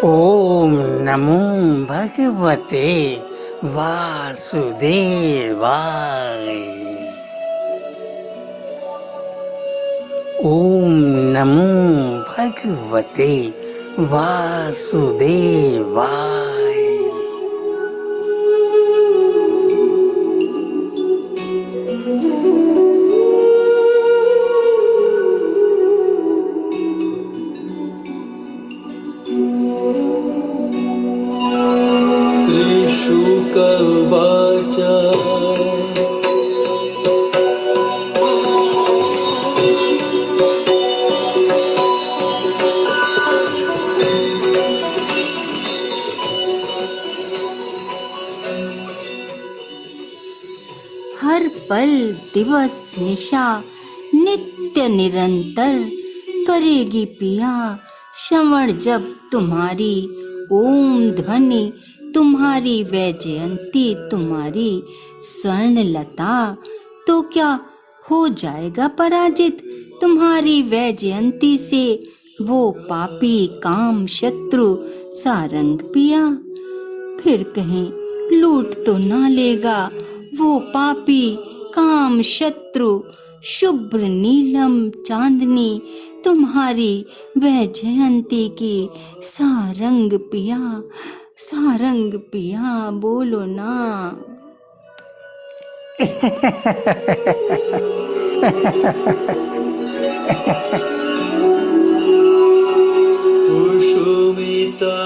ओम नमो भगवते वासुदेवाय। ओम नमो भगवते वासुदेवाय। श्रीशुक उवाच हर पल दिवस निशा नित्य निरंतर करेगी पिया श्रवण जब तुम्हारी। ओम ध्वनि तुम्हारी वैजयंती तुम्हारी स्वर्णलता, तो क्या हो जाएगा पराजित तुम्हारी वैजयंती से वो पापी काम शत्रु सारंग पिया। फिर कहीं लूट तो ना लेगा वो पापी काम शत्रु शुभ्र नीलम चांदनी तुम्हारी वैजयंती की सारंग पिया बोलो ना। कुसुमिता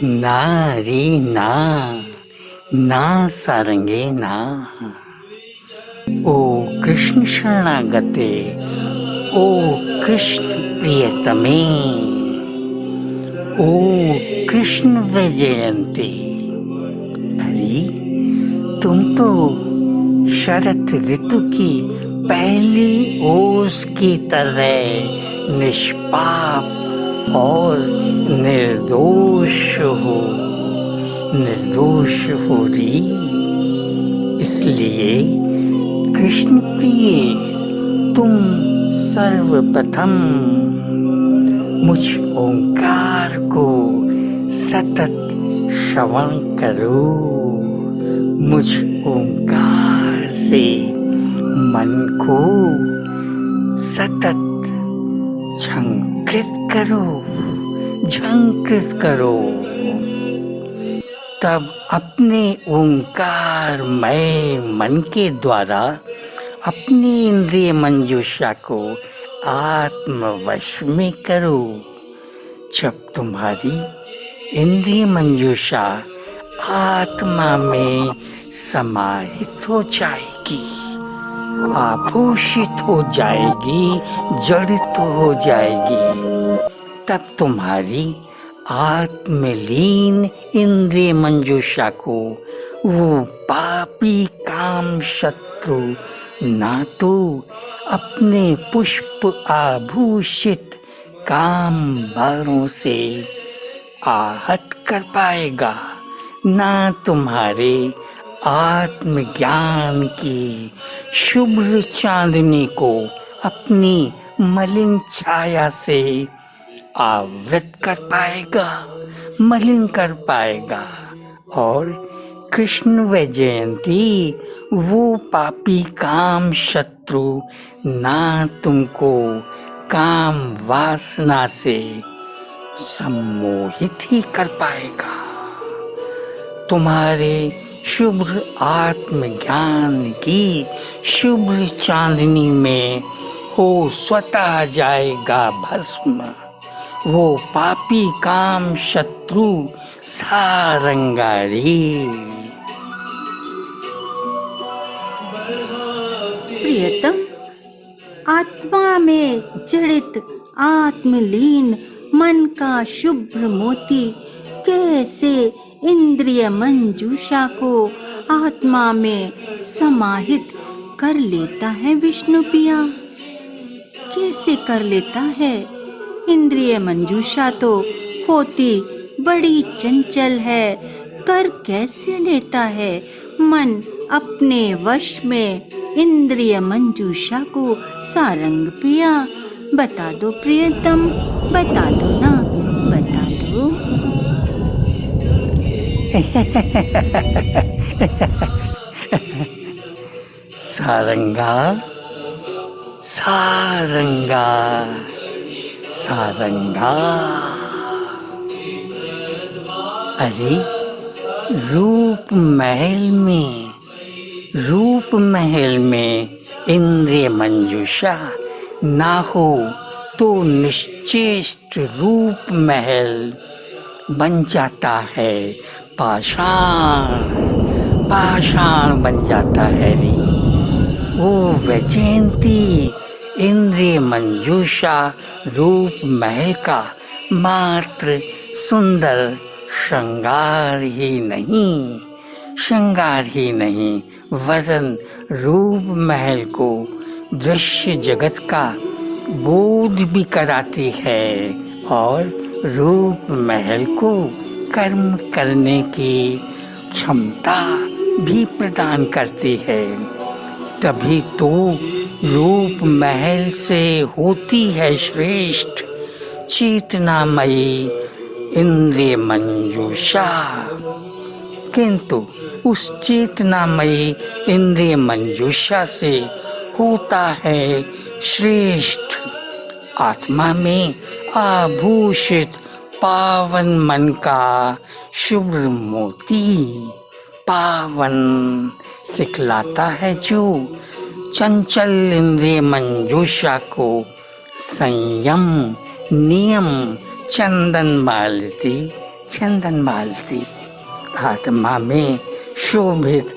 नारी ना ना सारंगे ना। ओ कृष्ण शरणागते, ओ कृष्ण प्रियतमे, ओ कृष्ण वैजयंती। अरे तुम तो शरत ऋतु की पहली ओस की तरह निष्पाप और निर्दोष हो री। इसलिए कृष्ण प्रिय तुम सर्वप्रथम मुझ ओंकार को सतत श्रवण करो। मुझ ओंकार से मन को सतत झंकृत करो। तब अपने ओंकारमय मन के द्वारा अपनी इंद्रिय मंजूषा को आत्मवश में करो। जब तुम्हारी इंद्रिय मंजूषा आत्मा में समाहित हो जाएगी, आभूषित हो जाएगी, जड़ित हो जाएगी, तब तुम्हारी आत्मलीन इंद्रिय मंजूषा को वो पापी काम शत्रु ना तो अपने पुष्प आभूषित काम बाणों से आहत कर पाएगा, ना तुम्हारे आत्मज्ञान की शुभ्र चांदनी को अपनी मलिन छाया से आवृत कर पाएगा, मलिन कर पाएगा। और कृष्ण वैजयंती वो पापी काम शत्रु ना तुमको काम वासना से सम्मोहित ही कर पाएगा। तुम्हारे शुभ्र आत्मज्ञान की शुभ्र चांदनी में हो स्वतः जाएगा भस्म वो पापी काम शत्रु सारंगारी। प्रियतम, आत्मा में जड़ित आत्मलीन मन का शुभ्र मोती कैसे इंद्रिय मंजूषा को आत्मा में समाहित कर लेता है विष्णु पिया? कैसे कर लेता है? इंद्रिय मंजूषा तो होती बड़ी चंचल है, कर कैसे लेता है मन अपने वश में इंद्रिय मंजूषा को सारंग पिया। बता दो प्रियतम, बता दो ना, बता दो। सारंगा सारंगा सारंगा। अरे रूप महल में इंद्रिय मंजूषा ना हो तो निश्चेष्ट रूप महल बन जाता है पाषाण बन जाता है रे। वो वैजयंती इंद्रिय मंजूषा रूप महल का मात्र सुंदर श्रृंगार ही नहीं वरन रूप महल को दृश्य जगत का बोध भी कराती है और रूप महल को कर्म करने की क्षमता भी प्रदान करती है। तभी तो रूप महल से होती है श्रेष्ठ चेतनामयी इंद्रिय मंजूषा। किंतु उस चेतनामयी इंद्रिय मंजूषा से होता है श्रेष्ठ आत्मा में आभूषित पावन मन का शुभ्र मोती। पावन सिखलाता है जो चंचल इंद्रिय मंजूषा को संयम नियम चंदन मालती आत्मा में शोभित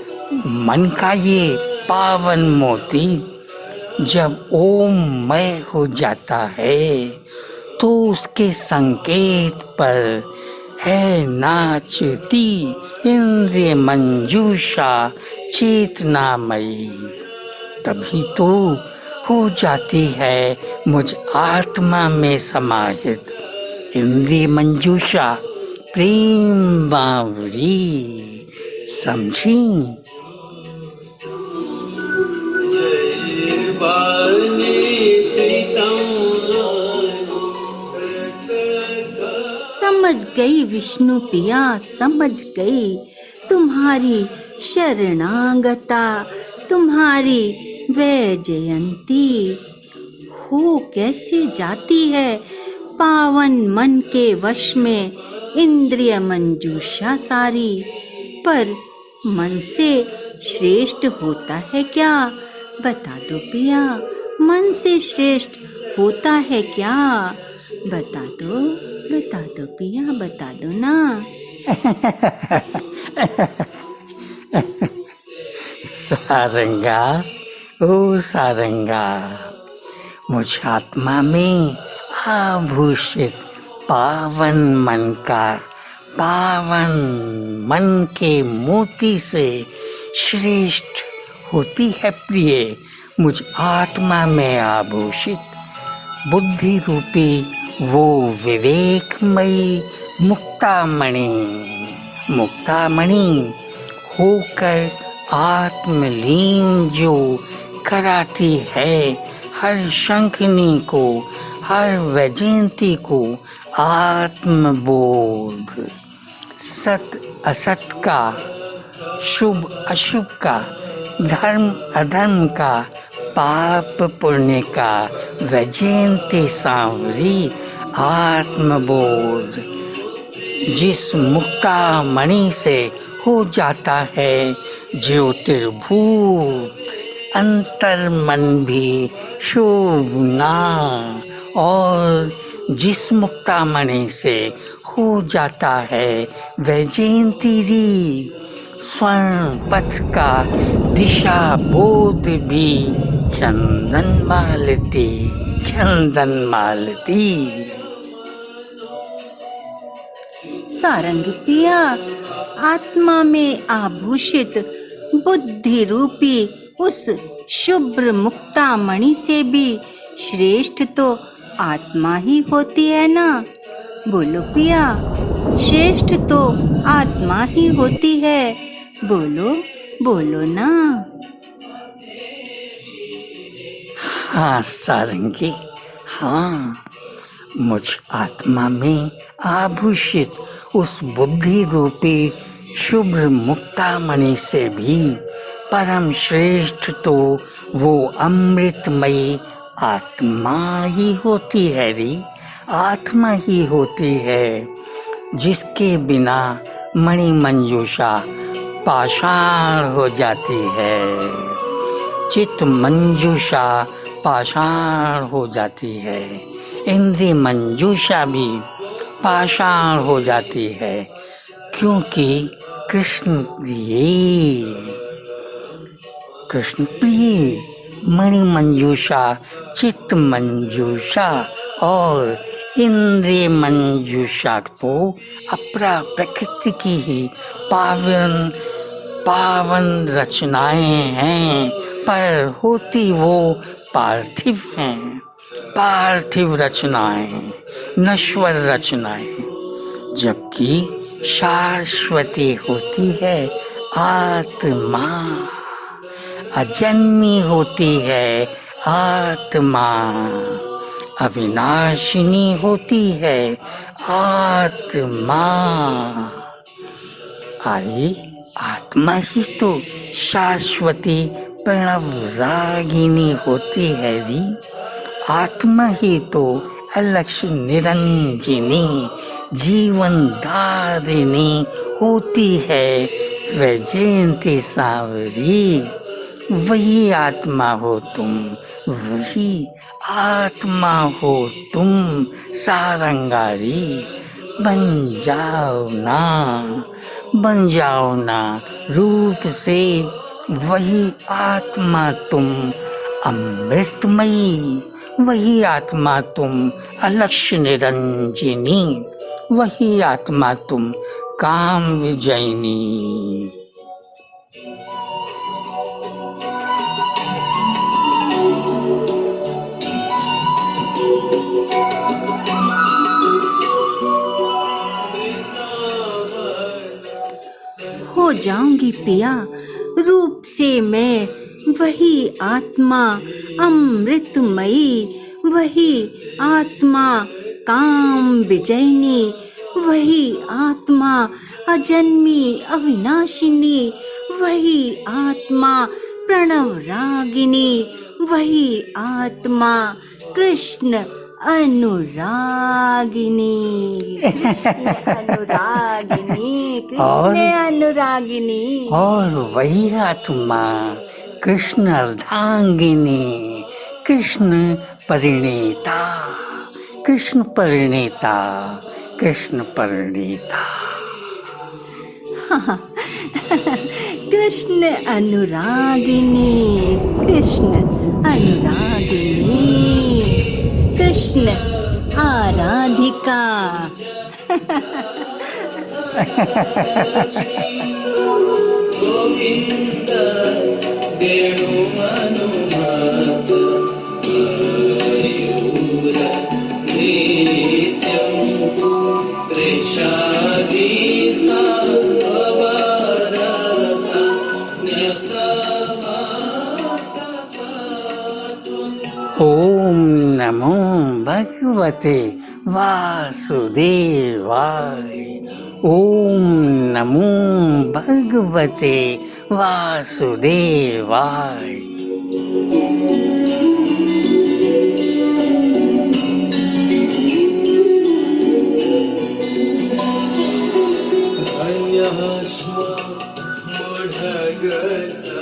मन का ये पावन मोती जब ओममय हो जाता है तो उसके संकेत पर है नाचती इंद्रिय मंजूषा चेतनामयी। तभी तो हो जाती है मुझ आत्मा में समाहित इंद्रिय मंजूषा प्रेम बावरी। समझी? समझ गई विष्णु पिया, समझ गई तुम्हारी शरणागता, तुम्हारी वैजयंती हो कैसे जाती है पावन मन के वश में इंद्रिय मंजूषा सारी। पर मन से श्रेष्ठ होता है क्या? बता दो पिया, मन से श्रेष्ठ होता है क्या? बता दो पिया, बता दो ना। सारंगा ओ सारंगा, मुझ आत्मा में आभूषित पावन मन के मोती से श्रेष्ठ होती है प्रिय मुझ आत्मा में आभूषित बुद्धि रूपी वो विवेकमयी मुक्तामणि होकर आत्मलीन जो कराती है हर शंखनी को, हर वैजयंती को आत्मबोध। सत असत का, शुभ अशुभ का, धर्म अधर्म का, पाप पुण्य का वैजयंती सांवरी आत्मबोध जिस मुक्ता मणि से हो जाता है ज्योतिर्भूत अंतर मन भी शोभना, और जिस मुक्ता मणि से हो जाता है वैजयंती स्वर्ण पथ का दिशा बोध भी चंदन मालती। सारंग पिया, आत्मा में आभूषित बुद्धि रूपी उस शुभ्र मुक्ता मणि से भी श्रेष्ठ तो आत्मा ही होती है ना। बोलो पिया, श्रेष्ठ तो आत्मा ही होती है। बोलो ना। हाँ सारंगी, हाँ, मुझ आत्मा में आभूषित उस बुद्धि रूपी शुभ्र मुक्तामणि से भी परम श्रेष्ठ तो वो अमृतमयी आत्मा ही होती है रे, आत्मा ही होती है, जिसके बिना मणि मंजूषा पाषाण हो जाती है, चित्त मंजूषा पाषाण हो जाती है, इंद्रिय मंजूषा भी पाषाण हो जाती है, क्योंकि कृष्ण प्रिय मणि मंजूषा, चित्त मंजूषा और इंद्रिय मंजूषा तो अपरा प्रकृति की ही पावन रचनाएं हैं, पर होती वो पार्थिव हैं, पार्थिव रचनाएं, नश्वर रचनाएं, जबकि शाश्वती होती है आत्मा, अजन्मी होती है आत्मा, अविनाशिनी होती है आत्मा। अरे आत्मा ही तो शाश्वती प्रणव रागिनी होती है री, आत्मा ही तो अलक्ष निरंजनी जीवन धारिणी होती है वैजयंती सांवरी। वही आत्मा हो तुम, वही आत्मा हो तुम सारंगारी, बन जाओ ना रूप से वही आत्मा तुम अमृतमयी, वही आत्मा तुम अलक्ष्य निरंजनी, वही आत्मा तुम काम विजयनी। हो जाऊंगी पिया रूप से मैं, वही आत्मा अमृतमयी, वही आत्मा काम विजयनी, वही आत्मा अजन्मी अविनाशिनी, वही आत्मा प्रणव रागिनी, वही आत्मा कृष्ण अनुरागिनी, कृष्ण अनुरागिनी, और वही आत्मा कृष्ण अर्धांगिनी, कृष्ण परिणीता, कृष्ण परिणीता, कृष्ण परिणीता। कृष्ण अनुरागिनी, कृष्ण अनुरागिनी, कृष्ण आराधिका। गोविंद वेणु हनुमत मयूर नित्यं कृशादि ओम नमो भगवते वासुदेवाय, ओम नमो भगवते वासुदेवाय। अन्यः स्म मूढगता